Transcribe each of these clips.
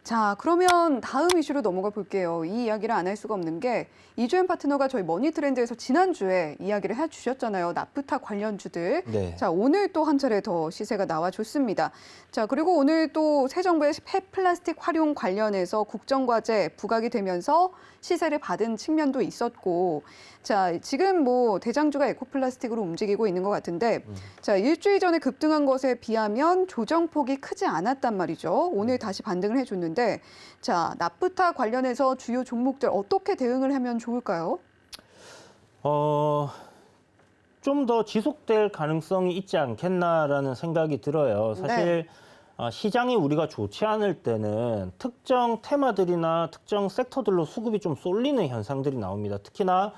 자, 그러면 다음 이슈로 넘어가 볼게요. 이 이야기를 안 할 수가 없는 게 이주연 파트너가 저희 머니트렌드에서 지난주에 이야기를 해주셨잖아요. 나프타 관련주들. 네. 자, 오늘 또 한 차례 더 시세가 나와줬습니다. 자, 그리고 오늘 또 새 정부의 폐플라스틱 활용 관련해서 국정과제 부각이 되면서 시세를 받은 측면도 있었고, 자, 지금 뭐 대장주가 에코플라스틱으로 움직이고 있는 것 같은데, 자, 일주일 전에 급등한 것에 비하면 조정폭이 크지 않았단 말이죠. 오늘 다시 반등을 해줬는데, 자, 나프타 관련해서 주요 종목들 어떻게 대응을 하면 좋을까요? 좀 더 지속될 가능성이 있지 않겠나라는 생각이 들어요. 사실 시장이 우리가 좋지 않을 때는 특정 테마들이나 특정 섹터들로 수급이 좀 쏠리는 현상들이 나옵니다. 특히나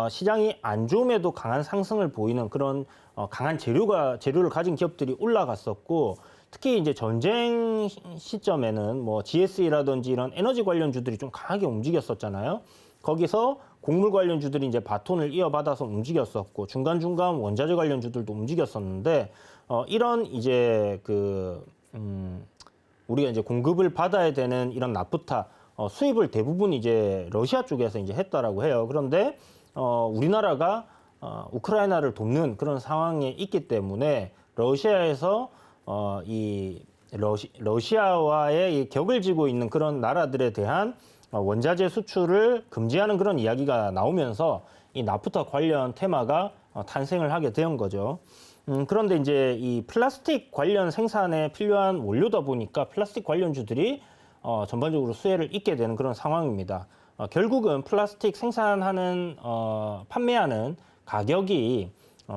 시장이 안 좋음에도 강한 상승을 보이는 그런 강한 재료를 가진 기업들이 올라갔었고, 특히 이제 전쟁 시점에는 뭐 GSE라든지 이런 에너지 관련주들이 좀 강하게 움직였었잖아요. 거기서 곡물 관련주들이 이제 바톤을 이어받아서 움직였었고, 중간중간 원자재 관련주들도 움직였었는데, 이런 이제 우리가 이제 공급을 받아야 되는 이런 나프타 수입을 대부분 이제 러시아 쪽에서 이제 했다라고 해요. 그런데 우리나라가 우크라이나를 돕는 그런 상황에 있기 때문에 러시아에서 이 러시아와의 이 격을 지고 있는 그런 나라들에 대한 원자재 수출을 금지하는 그런 이야기가 나오면서 이 나프타 관련 테마가 탄생을 하게 된 거죠. 그런데 이제 이 플라스틱 관련 생산에 필요한 원료다 보니까 플라스틱 관련주들이 전반적으로 수혜를 입게 되는 그런 상황입니다. 결국은 플라스틱 생산하는 판매하는 가격이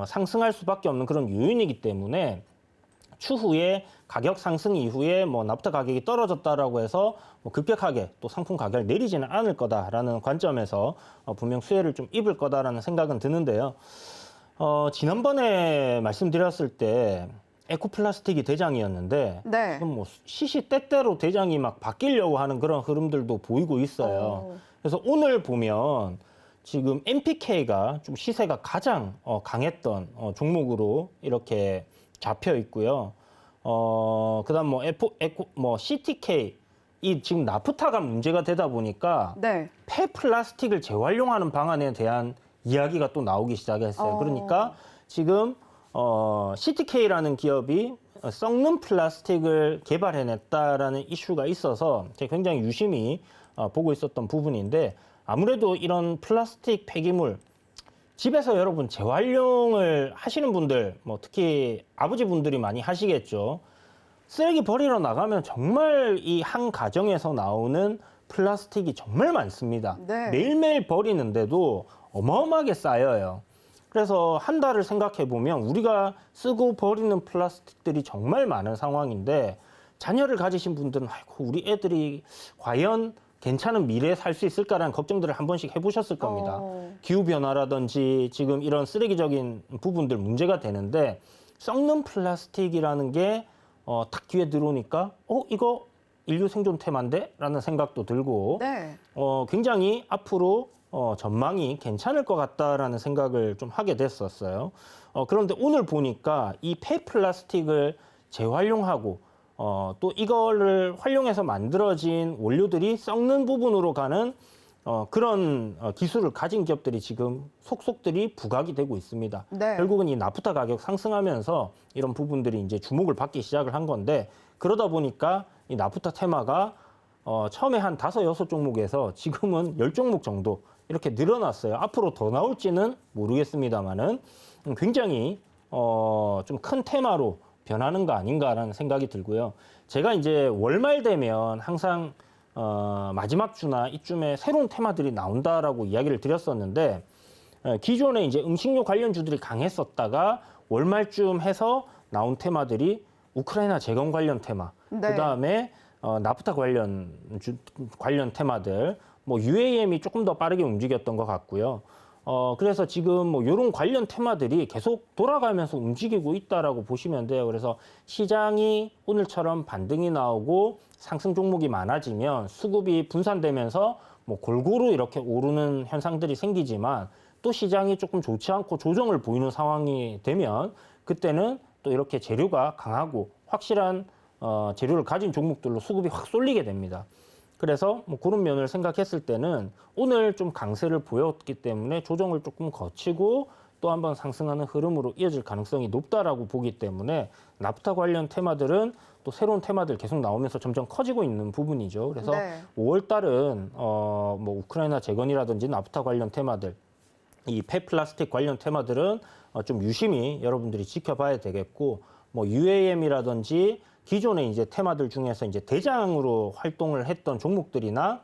상승할 수밖에 없는 그런 요인이기 때문에 추후에 가격 상승 이후에 뭐 나프타 가격이 떨어졌다라고 해서 뭐 급격하게 또 상품 가격을 내리지는 않을 거다라는 관점에서 분명 수혜를 좀 입을 거다라는 생각은 드는데요. 지난번에 말씀드렸을 때 에코플라스틱이 대장이었는데 네. 지금 뭐 시시때때로 대장이 막 바뀌려고 하는 그런 흐름들도 보이고 있어요. 그래서 오늘 보면 지금 NPK가 좀 시세가 가장 강했던 종목으로 이렇게 잡혀 있고요. 그다음 뭐 CTK 이 지금 나프타가 문제가 되다 보니까 네. 폐플라스틱을 재활용하는 방안에 대한 이야기가 또 나오기 시작했어요. 그러니까 지금 CTK라는 기업이 썩는 플라스틱을 개발해냈다라는 이슈가 있어서 제가 굉장히 유심히 보고 있었던 부분인데, 아무래도 이런 플라스틱 폐기물 집에서 여러분 재활용을 하시는 분들, 뭐 특히 아버지 분들이 많이 하시겠죠. 쓰레기 버리러 나가면 정말 이 한 가정에서 나오는 플라스틱이 정말 많습니다. 네. 매일매일 버리는데도 어마어마하게 쌓여요. 그래서 한 달을 생각해 보면 우리가 쓰고 버리는 플라스틱들이 정말 많은 상황인데, 자녀를 가지신 분들은 아이고 우리 애들이 과연 괜찮은 미래에 살 수 있을까라는 걱정들을 한 번씩 해보셨을 겁니다. 기후변화라든지 지금 이런 쓰레기적인 부분들 문제가 되는데, 썩는 플라스틱이라는 게 딱 귀에 들어오니까 이거 인류 생존 테마인데? 라는 생각도 들고 네. 굉장히 앞으로 전망이 괜찮을 것 같다라는 생각을 좀 하게 됐었어요. 그런데 오늘 보니까 이 폐플라스틱을 재활용하고 또 이거를 활용해서 만들어진 원료들이 썩는 부분으로 가는 그런 기술을 가진 기업들이 지금 속속들이 부각이 되고 있습니다. 네. 결국은 이 나프타 가격 상승하면서 이런 부분들이 이제 주목을 받기 시작을 한 건데, 그러다 보니까 이 나프타 테마가 처음에 한 5, 6종목에서 지금은 10종목 정도 이렇게 늘어났어요. 앞으로 더 나올지는 모르겠습니다만은 굉장히 좀 큰 테마로 변하는 거 아닌가라는 생각이 들고요. 제가 이제 월말 되면 항상 마지막 주나 이쯤에 새로운 테마들이 나온다라고 이야기를 드렸었는데, 기존에 이제 음식료 관련주들이 강했었다가 월말쯤 해서 나온 테마들이 우크라이나 재건 관련 테마, 네. 그다음에 나프타 관련 테마들, 뭐 UAM이 조금 더 빠르게 움직였던 것 같고요. 그래서 지금 뭐 이런 관련 테마들이 계속 돌아가면서 움직이고 있다라고 보시면 돼요. 그래서 시장이 오늘처럼 반등이 나오고 상승 종목이 많아지면 수급이 분산되면서 뭐 골고루 이렇게 오르는 현상들이 생기지만, 또 시장이 조금 좋지 않고 조정을 보이는 상황이 되면 그때는 또 이렇게 재료가 강하고 확실한 재료를 가진 종목들로 수급이 확 쏠리게 됩니다. 그래서 뭐 그런 면을 생각했을 때는 오늘 좀 강세를 보였기 때문에 조정을 조금 거치고 또 한번 상승하는 흐름으로 이어질 가능성이 높다라고 보기 때문에 나프타 관련 테마들은 또 새로운 테마들 계속 나오면서 점점 커지고 있는 부분이죠. 그래서 네. 5월 달은 뭐 우크라이나 재건이라든지 나프타 관련 테마들, 이 폐플라스틱 관련 테마들은 좀 유심히 여러분들이 지켜봐야 되겠고, 뭐 UAM이라든지 기존의 이제 테마들 중에서 이제 대장으로 활동을 했던 종목들이나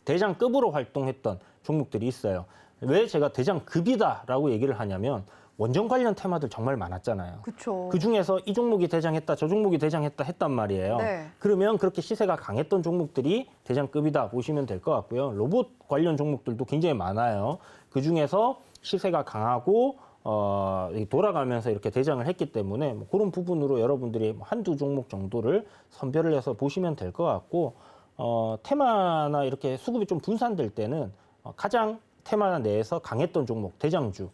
대장급으로 활동했던 종목들이 있어요. 왜 제가 대장급이다라고 얘기를 하냐면 원전 관련 테마들 정말 많았잖아요. 그렇죠. 그 중에서 이 종목이 대장했다, 저 종목이 대장했다 했단 말이에요. 네. 그러면 그렇게 시세가 강했던 종목들이 대장급이다 보시면 될 것 같고요. 로봇 관련 종목들도 굉장히 많아요. 그 중에서 시세가 강하고 돌아가면서 이렇게 대장을 했기 때문에 뭐 그런 부분으로 여러분들이 한두 종목 정도를 선별을 해서 보시면 될 것 같고, 테마나 이렇게 수급이 좀 분산될 때는 가장 테마 내에서 강했던 종목, 대장주,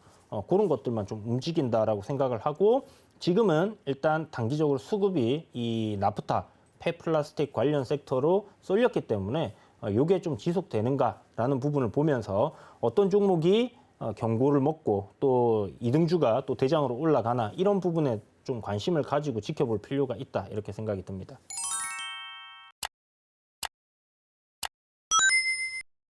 그런 것들만 좀 움직인다라고 생각을 하고, 지금은 일단 단기적으로 수급이 이 나프타, 폐플라스틱 관련 섹터로 쏠렸기 때문에 이게 좀 지속되는가라는 부분을 보면서 어떤 종목이 경고를 먹고 또 이등주가 또 대장으로 올라가나 이런 부분에 좀 관심을 가지고 지켜볼 필요가 있다 이렇게 생각이 듭니다.